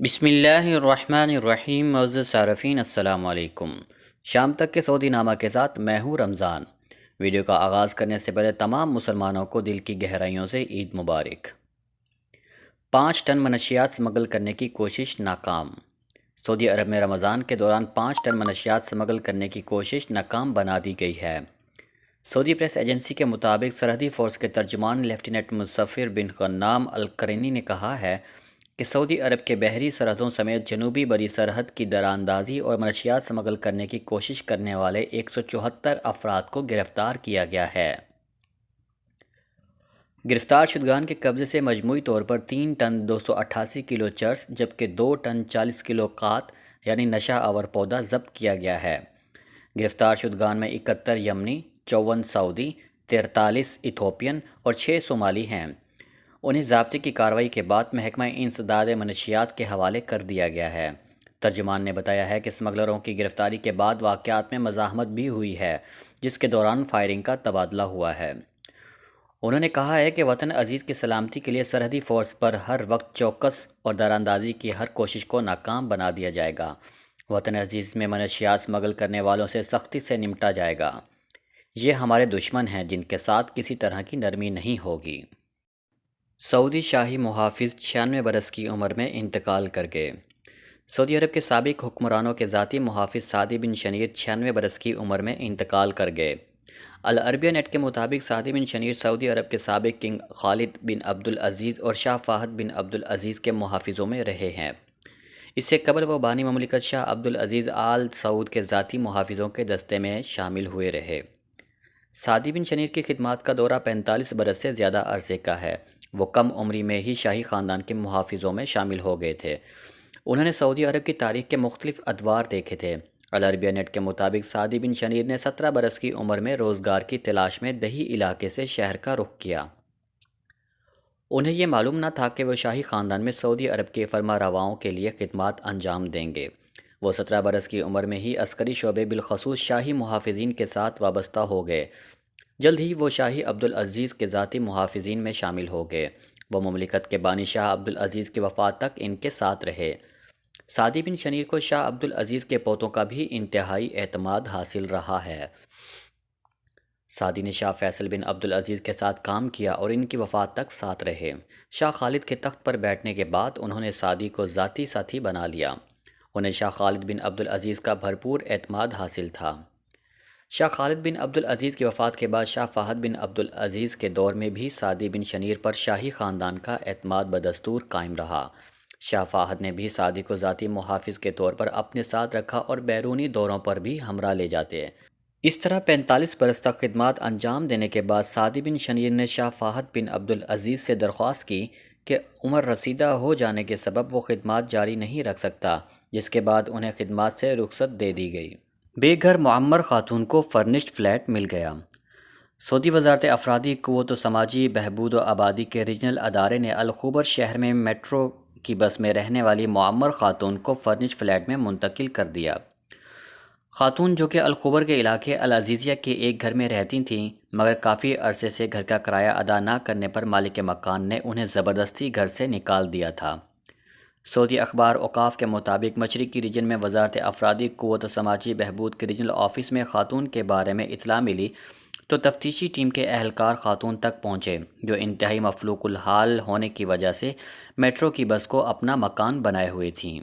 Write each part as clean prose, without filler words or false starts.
بسم اللہ الرحمن الرحیم. معزز صارفین السلام علیکم. شام تک کے سعودی نامہ کے ساتھ میں ہوں رمضان. ویڈیو کا آغاز کرنے سے پہلے تمام مسلمانوں کو دل کی گہرائیوں سے عید مبارک. 5 ٹن منشیات سمگل کرنے کی کوشش ناکام. سعودی عرب میں رمضان کے دوران 5 ٹن منشیات سمگل کرنے کی کوشش ناکام بنا دی گئی ہے. سعودی پریس ایجنسی کے مطابق سرحدی فورس کے ترجمان لیفٹیننٹ مظفر بن غنام القرینی نے کہا ہے کہ سعودی عرب کے بحری سرحدوں سمیت جنوبی بری سرحد کی دراندازی اور منشیات سمگل کرنے کی کوشش کرنے والے 174 افراد کو گرفتار کیا گیا ہے. گرفتار شدگان کے قبضے سے مجموعی طور پر 3 ٹن 288 کلو چرس جبکہ 2 ٹن 40 کلو قات یعنی نشہ آور پودا ضبط کیا گیا ہے. گرفتار شدگان میں 71 یمنی، 54 سعودی، 43 ایتھوپین اور 6 صومالی ہیں. انہیں ضابطے کی کارروائی کے بعد محکمہ انسداد منشیات کے حوالے کر دیا گیا ہے. ترجمان نے بتایا ہے کہ اسمگلروں کی گرفتاری کے بعد واقعات میں مزاحمت بھی ہوئی ہے جس کے دوران فائرنگ کا تبادلہ ہوا ہے. انہوں نے کہا ہے کہ وطن عزیز کی سلامتی کے لیے سرحدی فورس پر ہر وقت چوکس اور دراندازی کی ہر کوشش کو ناکام بنا دیا جائے گا. وطن عزیز میں منشیات اسمگل کرنے والوں سے سختی سے نمٹا جائے گا. یہ ہمارے دشمن ہیں جن کے ساتھ کسی طرح کی نرمی نہیں ہوگی. سعودی شاہی محافظ 96 برس کی عمر میں انتقال کر گئے. سعودی عرب کے سابق حکمرانوں کے ذاتی محافظ سعدی بن شنیر 96 برس کی عمر میں انتقال کر گئے. العربیہ نیٹ کے مطابق سعدی بن شنیر سعودی عرب کے سابق کنگ خالد بن عبدالعزیز اور شاہ فہد بن عبدالعزیز کے محافظوں میں رہے ہیں. اس سے قبل وہ بانی مملکت شاہ عبدالعزیز آل سعود کے ذاتی محافظوں کے دستے میں شامل ہوئے رہے. سعدی بن شنیر کی خدمات کا دورہ 45 برس سے زیادہ عرصے کا ہے. وہ کم عمری میں ہی شاہی خاندان کے محافظوں میں شامل ہو گئے تھے. انہوں نے سعودی عرب کی تاریخ کے مختلف ادوار دیکھے تھے. العربیہ نیٹ کے مطابق سعدی بن شنیر نے 17 برس کی عمر میں روزگار کی تلاش میں دہی علاقے سے شہر کا رخ کیا. انہیں یہ معلوم نہ تھا کہ وہ شاہی خاندان میں سعودی عرب کے فرما رواؤں کے لیے خدمات انجام دیں گے. وہ 17 برس کی عمر میں ہی عسکری شعبے بالخصوص شاہی محافظین کے ساتھ وابستہ ہو گئے. جلد ہی وہ شاہی عبدالعزیز کے ذاتی محافظین میں شامل ہو گئے. وہ مملکت کے بانی شاہ عبدالعزیز کی وفات تک ان کے ساتھ رہے. سعدی بن شنیر کو شاہ عبدالعزیز کے پوتوں کا بھی انتہائی اعتماد حاصل رہا ہے. سعدی نے شاہ فیصل بن عبدالعزیز کے ساتھ کام کیا اور ان کی وفات تک ساتھ رہے. شاہ خالد کے تخت پر بیٹھنے کے بعد انہوں نے سعدی کو ذاتی ساتھی بنا لیا. انہیں شاہ خالد بن عبدالعزیز کا بھرپور اعتماد حاصل تھا. شاہ خالد بن عبدالعزیز کی وفات کے بعد شاہ فہد بن عبدالعزیز کے دور میں بھی سعدی بن شنیر پر شاہی خاندان کا اعتماد بدستور قائم رہا. شاہ فہد نے بھی سعدی کو ذاتی محافظ کے طور پر اپنے ساتھ رکھا اور بیرونی دوروں پر بھی ہمراہ لے جاتے. اس طرح 45 برس تک خدمات انجام دینے کے بعد سعدی بن شنیر نے شاہ فہد بن عبدالعزیز سے درخواست کی کہ عمر رسیدہ ہو جانے کے سبب وہ خدمات جاری نہیں رکھ سکتا، جس کے بعد انہیں خدمات سے رخصت دے دی گئی. بے گھر معمر خاتون کو فرنشڈ فلیٹ مل گیا. سعودی وزارت افرادی قوت و سماجی بہبود و آبادی کے ریجنل ادارے نے الخبر شہر میں میٹرو کی بس میں رہنے والی معمر خاتون کو فرنشڈ فلیٹ میں منتقل کر دیا. خاتون جو کہ الخبر کے علاقے العزیزیہ کے ایک گھر میں رہتی تھیں مگر کافی عرصے سے گھر کا کرایہ ادا نہ کرنے پر مالک مکان نے انہیں زبردستی گھر سے نکال دیا تھا. سعودی اخبار اوقاف کے مطابق مشرقی ریجن میں وزارت افرادی قوت و سماجی بہبود کے ریجنل آفس میں خاتون کے بارے میں اطلاع ملی تو تفتیشی ٹیم کے اہلکار خاتون تک پہنچے جو انتہائی مفلوق الحال ہونے کی وجہ سے میٹرو کی بس کو اپنا مکان بنائے ہوئے تھیں.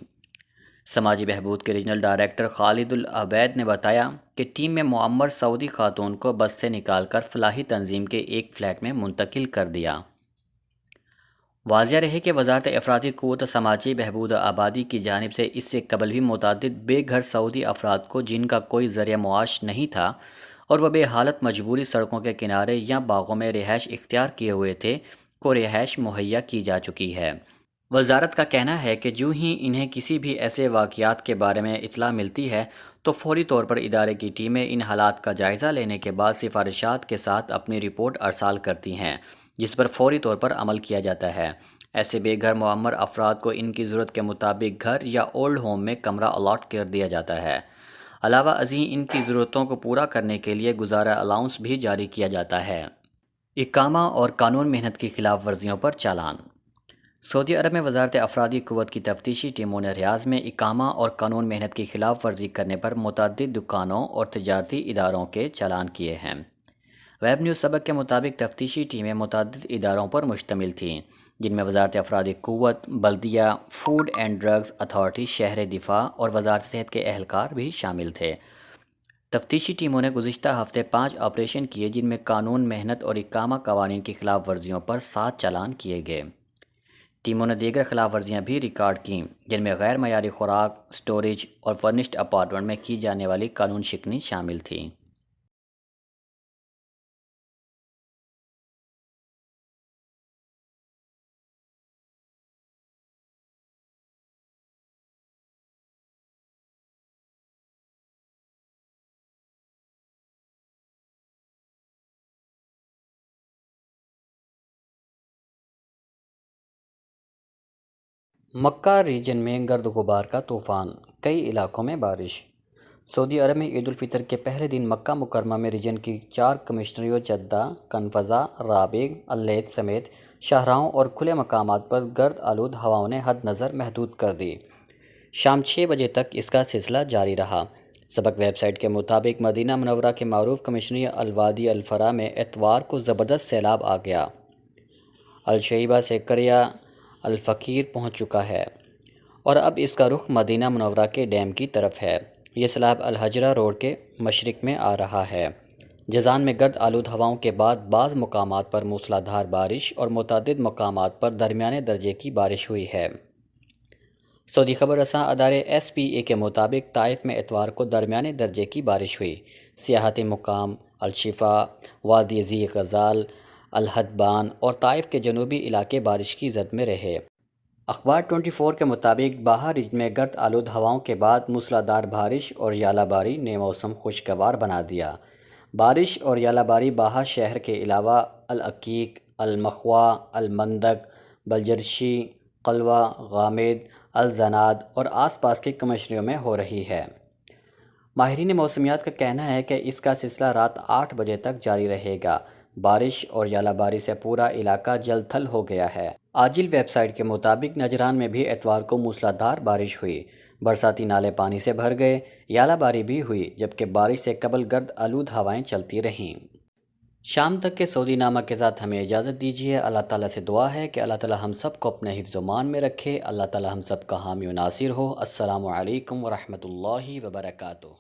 سماجی بہبود کے ریجنل ڈائریکٹر خالد العبید نے بتایا کہ ٹیم میں معمر سعودی خاتون کو بس سے نکال کر فلاحی تنظیم کے ایک فلیٹ میں منتقل کر دیا. واضح رہے کہ وزارت افرادی قوت و سماجی بہبود و آبادی کی جانب سے اس سے قبل بھی متعدد بے گھر سعودی افراد کو جن کا کوئی ذریعہ معاش نہیں تھا اور وہ بے حالت مجبوری سڑکوں کے کنارے یا باغوں میں رہائش اختیار کیے ہوئے تھے کو رہائش مہیا کی جا چکی ہے. وزارت کا کہنا ہے کہ جو ہی انہیں کسی بھی ایسے واقعات کے بارے میں اطلاع ملتی ہے تو فوری طور پر ادارے کی ٹیمیں ان حالات کا جائزہ لینے کے بعد سفارشات کے ساتھ اپنی رپورٹ ارسال کرتی ہیں جس پر فوری طور پر عمل کیا جاتا ہے. ایسے بے گھر معمر افراد کو ان کی ضرورت کے مطابق گھر یا اولڈ ہوم میں کمرہ الاٹ کر دیا جاتا ہے. علاوہ ازیں ان کی ضرورتوں کو پورا کرنے کے لیے گزارا الاؤنس بھی جاری کیا جاتا ہے. اقامہ اور قانون محنت کی خلاف ورزیوں پر چالان. سعودی عرب میں وزارت افرادی قوت کی تفتیشی ٹیموں نے ریاض میں اقامہ اور قانون محنت کی خلاف ورزی کرنے پر متعدد دکانوں اور تجارتی اداروں کے چالان کیے ہیں۔ ویب نیوز سبق کے مطابق تفتیشی ٹیمیں متعدد اداروں پر مشتمل تھیں، جن میں وزارت افرادی قوت، بلدیہ، فوڈ اینڈ ڈرگز اتھارٹی، شہر دفاع اور وزارت صحت کے اہلکار بھی شامل تھے۔ تفتیشی ٹیموں نے گزشتہ ہفتے 5 آپریشن کیے، جن میں قانون محنت اور اقامہ قوانین کی خلاف ورزیوں پر 7 چالان کیے گئے۔ ٹیموں نے دیگر خلاف ورزیاں بھی ریکارڈ کیں، جن میں غیر معیاری خوراک، سٹوریج اور فرنشڈ اپارٹمنٹ میں کی جانے والی قانون شکنی شامل تھی۔ مکہ ریجن میں گرد و غبار کا طوفان، کئی علاقوں میں بارش۔ سعودی عرب میں عید الفطر کے پہلے دن مکہ مکرمہ میں ریجن کی 4 کمشنریوں جدہ، کنفذہ، رابغ، اللیث سمیت شاہراہوں اور کھلے مقامات پر گرد آلود ہواؤں نے حد نظر محدود کر دی۔ شام 6 بجے تک اس کا سلسلہ جاری رہا۔ سبق ویب سائٹ کے مطابق مدینہ منورہ کے معروف کمشنری الوادی الفرا میں اتوار کو زبردست سیلاب آ گیا۔ الشیبہ سے قریہ الفقیر پہنچ چکا ہے اور اب اس کا رخ مدینہ منورہ کے ڈیم کی طرف ہے۔ یہ سیلاب الحجرہ روڈ کے مشرق میں آ رہا ہے۔ جازان میں گرد آلود ہواؤں کے بعد بعض مقامات پر موسلا دھار بارش اور متعدد مقامات پر درمیانے درجے کی بارش ہوئی ہے۔ سعودی خبر رساں ادارے SPA کے مطابق طائف میں اتوار کو درمیانے درجے کی بارش ہوئی۔ سیاحتی مقام الشفا، وادی ذی غزال، الحدبان اور طائف کے جنوبی علاقے بارش کی زد میں رہے۔ اخبار 24 کے مطابق باہا ریجن میں گرد آلود ہواؤں کے بعد موسلادھار بارش اور یالہ باری نے موسم خوشگوار بنا دیا۔ بارش اور یالہ باری باہا شہر کے علاوہ العقیق، المخوا، المندق، بلجرشی، قلوہ، غامد، الزناد اور آس پاس کی کمشنریوں میں ہو رہی ہے۔ ماہرین موسمیات کا کہنا ہے کہ اس کا سلسلہ رات 8 بجے تک جاری رہے گا۔ بارش اور یالہ باری سے پورا علاقہ جل تھل ہو گیا ہے۔ عاجل ویب سائٹ کے مطابق نجران میں بھی اتوار کو موسلادھار بارش ہوئی۔ برساتی نالے پانی سے بھر گئے، یالہ باری بھی ہوئی، جبکہ بارش سے قبل گرد آلود ہوائیں چلتی رہیں۔ شام تک کے سعودی نامہ کے ساتھ ہمیں اجازت دیجیے۔ اللہ تعالیٰ سے دعا ہے کہ اللہ تعالیٰ ہم سب کو اپنے حفظ و مان میں رکھے۔ اللہ تعالیٰ ہم سب کا حامی و ناصر ہو۔ السلام علیکم ورحمۃ اللہ وبرکاتہ۔